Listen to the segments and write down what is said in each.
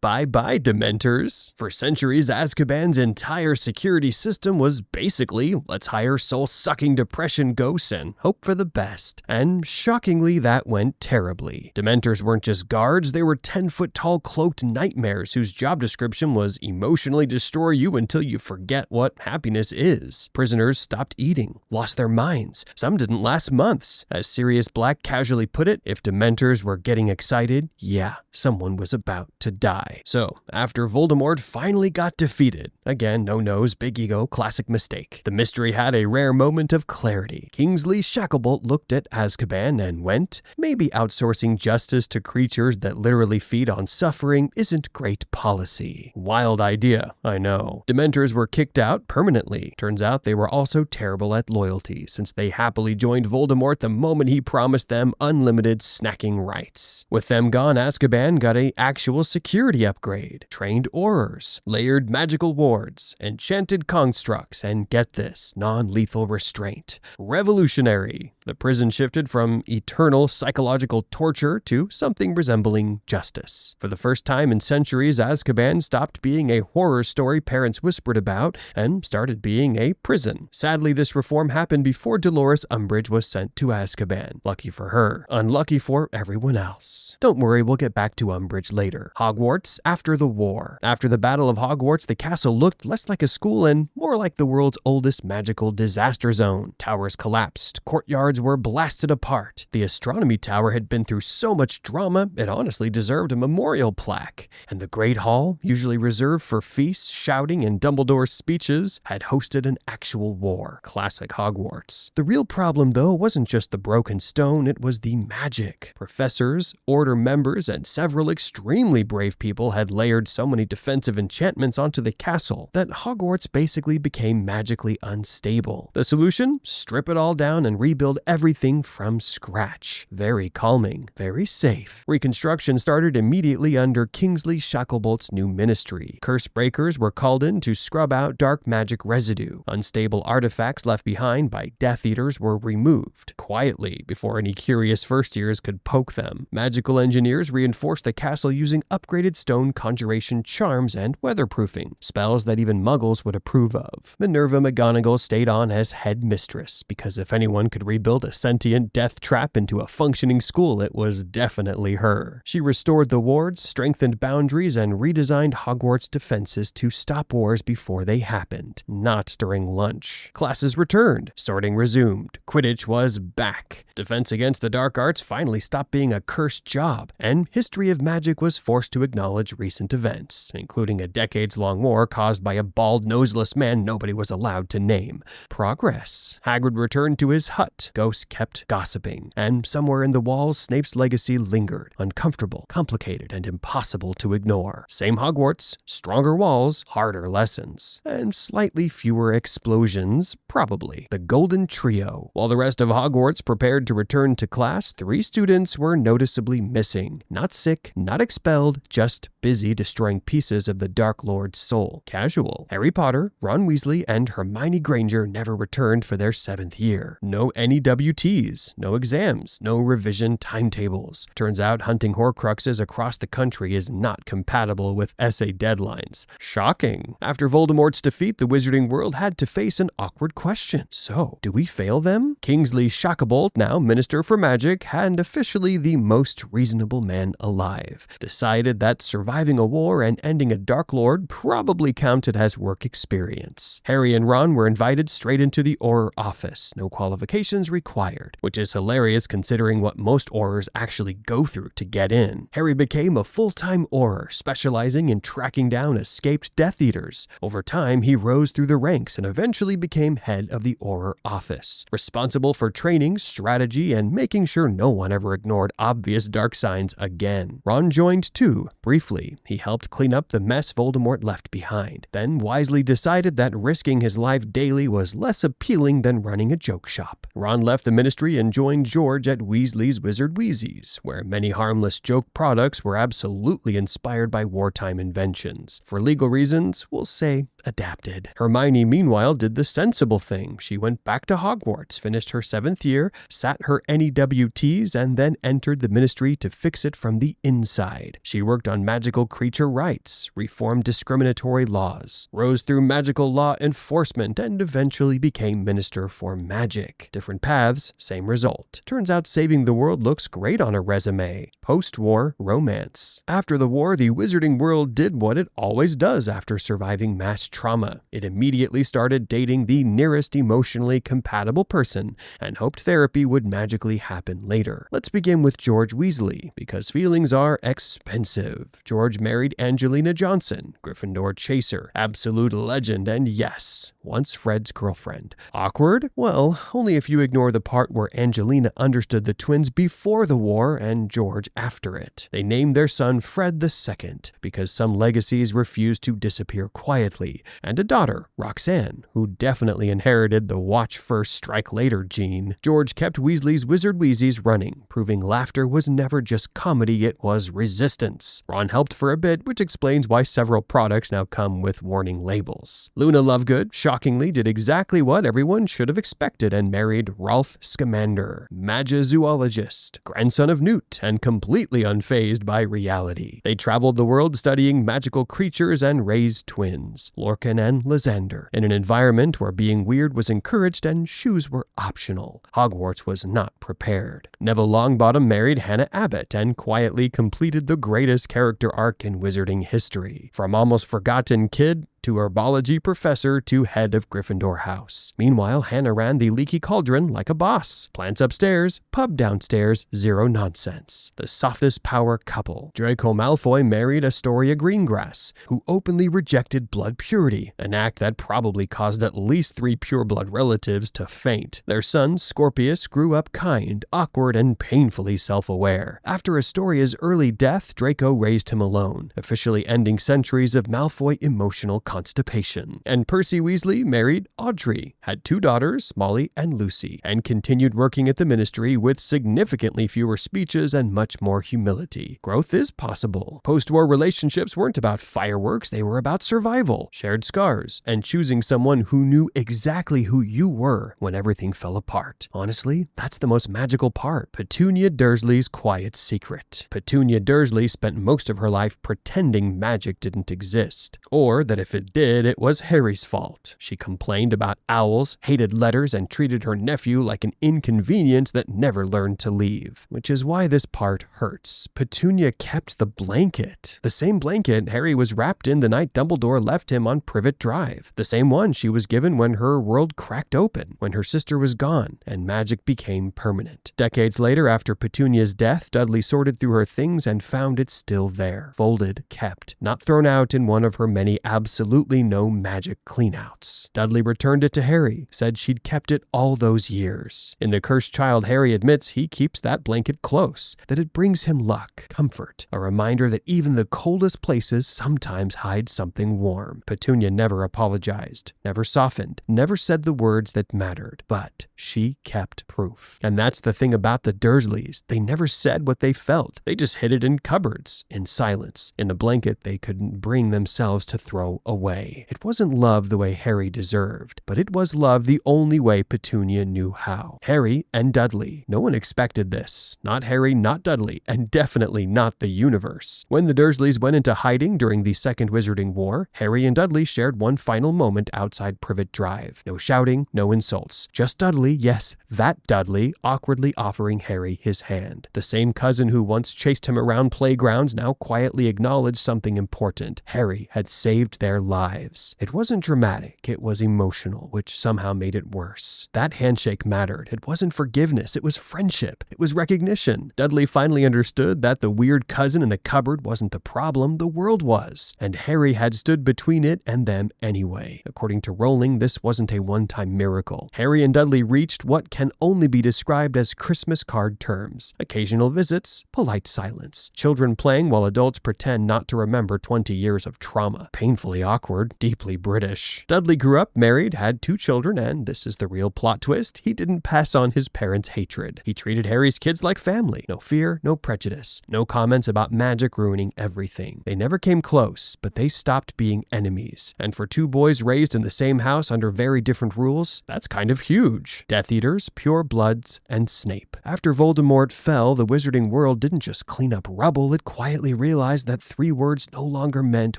Bye-bye, Dementors. For centuries, Azkaban's entire security system was basically, let's hire soul-sucking depression ghosts and hope for the best. And shockingly, that went terribly. Dementors weren't just guards, they were 10-foot-tall cloaked nightmares whose job description was emotionally destroy you until you forget what happiness is. Prisoners stopped eating, lost their minds. Some didn't last months. As Sirius Black casually put it, if Dementors were getting excited, yeah, someone was about to die. So, after Voldemort finally got defeated, again, no nose, big ego, classic mistake, the mystery had a rare moment of clarity. Kingsley Shacklebolt looked at Azkaban and went, maybe outsourcing justice to creatures that literally feed on suffering isn't great policy. Wild idea, I know. Dementors were kicked out permanently. Turns out they were also terrible at loyalty, since they happily joined Voldemort the moment he promised them unlimited snacking rights. With them gone, Azkaban got an actual security upgrade, trained Aurors, layered magical wards, enchanted constructs, and get this, non-lethal restraint. Revolutionary. The prison shifted from eternal psychological torture to something resembling justice. For the first time in centuries, Azkaban stopped being a horror story parents whispered about and started being a prison. Sadly, this reform happened before Dolores Umbridge was sent to Azkaban. Lucky for her, unlucky for everyone else. Don't worry, we'll get back to Umbridge later. Hogwarts after the war. After the Battle of Hogwarts, the castle looked less like a school and more like the world's oldest magical disaster zone. Towers collapsed, courtyards were blasted apart. The astronomy tower had been through so much drama, it honestly deserved a memorial plaque. And the Great Hall, usually reserved for feasts, shouting, and Dumbledore's speeches, had hosted an actual war. Classic Hogwarts. The real problem, though, wasn't just the broken stone, it was the magic. Professors, Order members, and several extremely brave people had layered so many defensive enchantments onto the castle that Hogwarts basically became magically unstable. The solution? Strip it all down and rebuild everything from scratch. Very calming, very safe. Reconstruction started immediately under Kingsley Shacklebolt's new ministry. Curse breakers were called in to scrub out dark magic residue. Unstable artifacts left behind by Death Eaters were removed, quietly, before any curious first years could poke them. Magical engineers reinforced the castle using upgraded stone conjuration charms and weatherproofing, spells that even muggles would approve of. Minerva McGonagall stayed on as head mistress, because if anyone could rebuild a sentient death trap into a functioning school, it was definitely her. She restored the wards, strengthened boundaries, and redesigned Hogwarts defenses to stop wars before they happened, not during lunch. Classes returned, sorting resumed, Quidditch was back. Defense against the dark arts finally stopped being a cursed job, and history of magic was forced to acknowledge recent events, including a decades-long war caused by a bald, noseless man nobody was allowed to name. Progress. Hagrid returned to his hut. Ghosts kept gossiping, and somewhere in the walls, Snape's legacy lingered, uncomfortable, complicated, and impossible to ignore. Same Hogwarts, stronger walls, harder lessons, and slightly fewer explosions, probably. The Golden Trio. While the rest of Hogwarts prepared to return to class, 3 students were noticeably missing. Not sick, not expelled, just busy destroying pieces of the Dark Lord's soul. Casual. Harry Potter, Ron Weasley, and Hermione Granger never returned for their 7th year. No NEWTs, no exams, no revision timetables. Turns out hunting Horcruxes across the country is not compatible with essay deadlines. Shocking. After Voldemort's defeat, the wizarding world had to face an awkward question. So, do we fail them? Kingsley Shacklebolt, now Minister for Magic, and officially the most reasonable man alive, decided that surviving a war and ending a Dark Lord probably counted as work experience. Harry and Ron were invited straight into the Auror office, no qualifications required, which is hilarious considering what most Aurors actually go through to get in. Harry became a full-time Auror, specializing in tracking down escaped Death Eaters. Over time, he rose through the ranks and eventually became head of the Auror office, responsible for training, strategy, and making sure no one ever ignored obvious dark signs again. Ron joined too, briefly. He helped clean up the mess Voldemort left behind, then wisely decided that risking his life daily was less appealing than running a joke shop. Ron left the ministry and joined George at Weasley's Wizard Wheezies, where many harmless joke products were absolutely inspired by wartime inventions. For legal reasons, we'll say adapted. Hermione, meanwhile, did the sensible thing. She went back to Hogwarts, finished her 7th year, sat her NEWTs, and then entered the ministry to fix it from the inside. She worked on magical creature rights, reformed discriminatory laws, rose through magical law enforcement, and eventually became Minister for Magic. Different paths, same result. Turns out saving the world looks great on a resume. Post-war romance. After the war, the wizarding world did what it always does after surviving mass trauma. It immediately started dating the nearest emotionally compatible person and hoped therapy would magically happen later. Let's begin with George Weasley, because feelings are expensive. George married Angelina Johnson, Gryffindor chaser, absolute legend, and yes, once Fred's girlfriend. Awkward? Well, only if you ignore the part where Angelina understood the twins before the war and George after it. They named their son Fred II because some legacies refused to disappear quietly, and a daughter, Roxanne, who definitely inherited the watch first, strike later gene. George kept Weasley's Wizard Wheezies running, proving laughter was never just comedy, it was resistance. Ron helped for a bit, which explains why several products now come with warning labels. Luna Lovegood, shockingly, did exactly what everyone should have expected and married Rolf Scamander, Magizoologist, grandson of Newt, and completely unfazed by reality. They traveled the world studying magical creatures and raised twins, Lorcan and Lysander, in an environment where being weird was encouraged and shoes were optional. Hogwarts was not prepared. Neville Longbottom married Hannah Abbott and quietly completed the greatest character arc in wizarding history. From almost forgotten kid to herbology professor to head of Gryffindor House. Meanwhile, Hannah ran the Leaky Cauldron like a boss. Plants upstairs, pub downstairs, zero nonsense. The softest power couple. Draco Malfoy married Astoria Greengrass, who openly rejected blood purity, an act that probably caused at least 3 pureblood relatives to faint. Their son, Scorpius, grew up kind, awkward, and painfully self-aware. After Astoria's early death, Draco raised him alone, officially ending centuries of Malfoy emotional constipation. And Percy Weasley married Audrey, had 2 daughters, Molly and Lucy, and continued working at the ministry with significantly fewer speeches and much more humility. Growth is possible. Post-war relationships weren't about fireworks, they were about survival, shared scars, and choosing someone who knew exactly who you were when everything fell apart. Honestly, that's the most magical part. Petunia Dursley's quiet secret. Petunia Dursley spent most of her life pretending magic didn't exist, or that if it did, it was Harry's fault. She complained about owls, hated letters, and treated her nephew like an inconvenience that never learned to leave. Which is why this part hurts. Petunia kept the blanket. The same blanket Harry was wrapped in the night Dumbledore left him on Privet Drive. The same one she was given when her world cracked open, when her sister was gone, and magic became permanent. Decades later, after Petunia's death, Dudley sorted through her things and found it still there. Folded, kept, not thrown out in one of her many absolutely no magic cleanouts. Dudley returned it to Harry, said she'd kept it all those years. In The Cursed Child, Harry admits he keeps that blanket close, that it brings him luck, comfort, a reminder that even the coldest places sometimes hide something warm. Petunia never apologized, never softened, never said the words that mattered, but she kept proof. And that's the thing about the Dursleys. They never said what they felt. They just hid it in cupboards, in silence, in a blanket they couldn't bring themselves to throw away. It wasn't love the way Harry deserved, but it was love the only way Petunia knew how. Harry and Dudley. No one expected this. Not Harry, not Dudley, and definitely not the universe. When the Dursleys went into hiding during the Second Wizarding War, Harry and Dudley shared one final moment outside Privet Drive. No shouting, no insults. Just Dudley, yes, that Dudley, awkwardly offering Harry his hand. The same cousin who once chased him around playgrounds now quietly acknowledged something important. Harry had saved their lives. It wasn't dramatic, it was emotional, which somehow made it worse. That handshake mattered. It wasn't forgiveness, it was friendship. It was recognition. Dudley finally understood that the weird cousin in the cupboard wasn't the problem, the world was. And Harry had stood between it and them anyway. According to Rowling, this wasn't a one-time miracle. Harry and Dudley reached what can only be described as Christmas card terms. Occasional visits, polite silence. Children playing while adults pretend not to remember 20 years of trauma. Painfully awkward, deeply British. Dudley grew up, married, had 2 children, and this is the real plot twist, he didn't pass on his parents' hatred. He treated Harry's kids like family. No fear, no prejudice, no comments about magic ruining everything. They never came close, but they stopped being enemies. And for 2 boys raised in the same house under very different rules, that's kind of huge. Death Eaters, pure bloods, and Snape. After Voldemort fell, the wizarding world didn't just clean up rubble, it quietly realized that 3 words no longer meant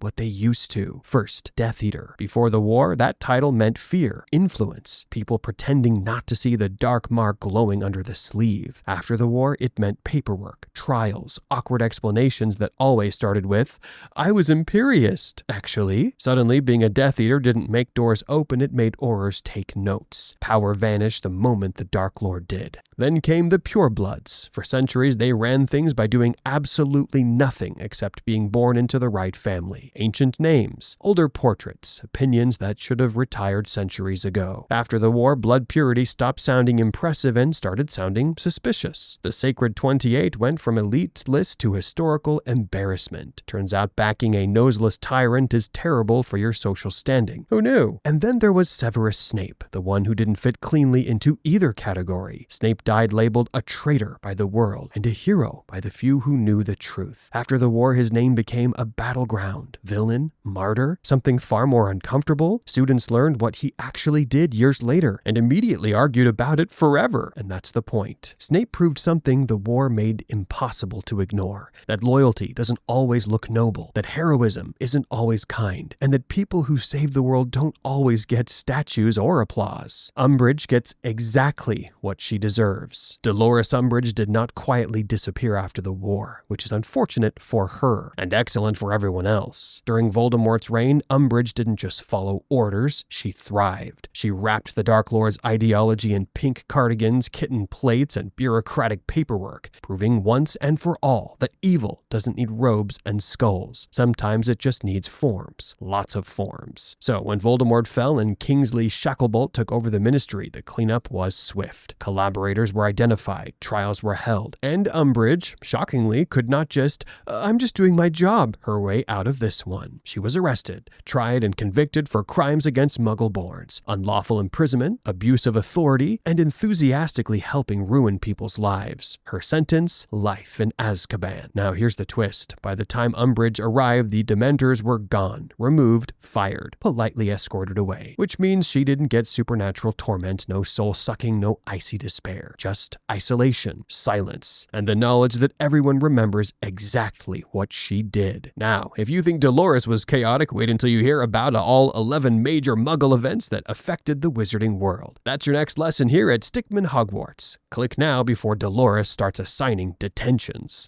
what they used to. First, Death Eater. Before the war, that title meant fear, influence, people pretending not to see the dark mark glowing under the sleeve. After the war, it meant paperwork, trials, awkward explanations that always started with, "I was Imperiist, actually." Suddenly, being a Death Eater didn't make doors open, it made Aurors take notes. Power vanished the moment the Dark Lord did. Then came the purebloods. For centuries, they ran things by doing absolutely nothing except being born into the right family. Ancient names, older portraits, opinions that should have retired centuries ago. After the war, blood purity stopped sounding impressive and started sounding suspicious. The Sacred 28 went from elite list to historical embarrassment. Turns out backing a noseless tyrant is terrible for your social standing. Who knew? And then there was Severus Snape, the one who didn't fit cleanly into either category. Snape died labeled a traitor by the world and a hero by the few who knew the truth. After the war, his name became a battleground. Villain? Martyr? Something far more uncomfortable? Students learned what he actually did years later and immediately argued about it forever. And that's the point. Snape proved something the war made impossible to ignore. That loyalty doesn't always look noble, that heroism isn't always kind, and that people who save the world don't always get statues or applause. Umbridge gets exactly what she deserves. Dolores Umbridge did not quietly disappear after the war, which is unfortunate for her, and excellent for everyone else. During Voldemort's reign, Umbridge didn't just follow orders, she thrived. She wrapped the Dark Lord's ideology in pink cardigans, kitten plates, and bureaucratic paperwork, proving once and for all that evil doesn't need robes and skulls. Sometimes it just needs forms. Lots of forms. So when Voldemort fell and Kingsley Shacklebolt took over the ministry, the cleanup was swift. Collaborators were identified, trials were held, and Umbridge, shockingly, could not just, "I'm just doing my job," her way out of this one. She was arrested, tried, and convicted for crimes against Muggle-borns, unlawful imprisonment, abuse of authority, and enthusiastically helping ruin people's lives. Her sentence, life in Azkaban. Now here's the twist. By the time Umbridge arrived, the Dementors were gone, removed, fired, politely escorted away. Which means she didn't get supernatural torment, no soul-sucking, no icy despair. Just isolation, silence, and the knowledge that everyone remembers exactly what she did. Now, if you think Dolores was chaotic, wait until you hear about all 11 major Muggle events that affected the wizarding world. That's your next lesson here at Stickman Hogwarts. Click now before Dolores starts assigning detentions.